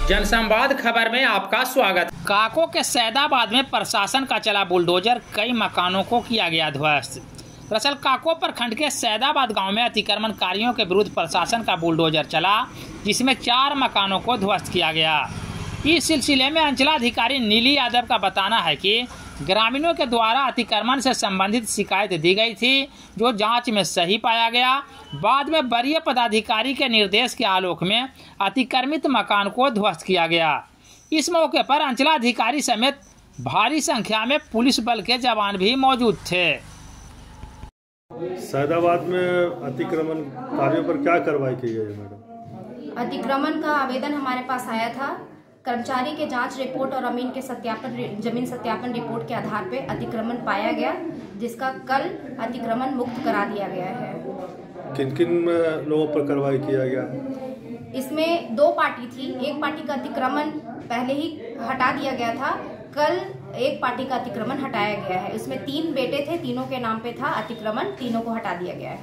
जनसंवाद खबर में आपका स्वागत। काको के सैदाबाद में प्रशासन का चला बुलडोजर, कई मकानों को किया गया ध्वस्त। दरअसल काको प्रखंड के सैदाबाद गांव में अतिक्रमणकारियों के विरुद्ध प्रशासन का बुलडोजर चला, जिसमें 4 मकानों को ध्वस्त किया गया। इस सिलसिले में अंचलाधिकारी नीली यादव का बताना है कि ग्रामीणों के द्वारा अतिक्रमण से संबंधित शिकायत दी गई थी, जो जांच में सही पाया गया। बाद में वरीय पदाधिकारी के निर्देश के आलोक में अतिक्रमित मकान को ध्वस्त किया गया। इस मौके पर अंचलाधिकारी समेत भारी संख्या में पुलिस बल के जवान भी मौजूद थे। सैदाबाद में अतिक्रमण कार्यों पर क्या कार्रवाई की गई है मैडम? अतिक्रमण का आवेदन हमारे पास आया था। कर्मचारी के जांच रिपोर्ट और अमीन के जमीन सत्यापन रिपोर्ट के आधार पर अतिक्रमण पाया गया, जिसका कल अतिक्रमण मुक्त करा दिया गया है। किन किन लोगों पर कार्रवाई किया गया? इसमें 2 पार्टी थी। एक पार्टी का अतिक्रमण पहले ही हटा दिया गया था, कल एक पार्टी का अतिक्रमण हटाया गया है। इसमें 3 बेटे थे, तीनों के नाम पे था अतिक्रमण, तीनों को हटा दिया गया है।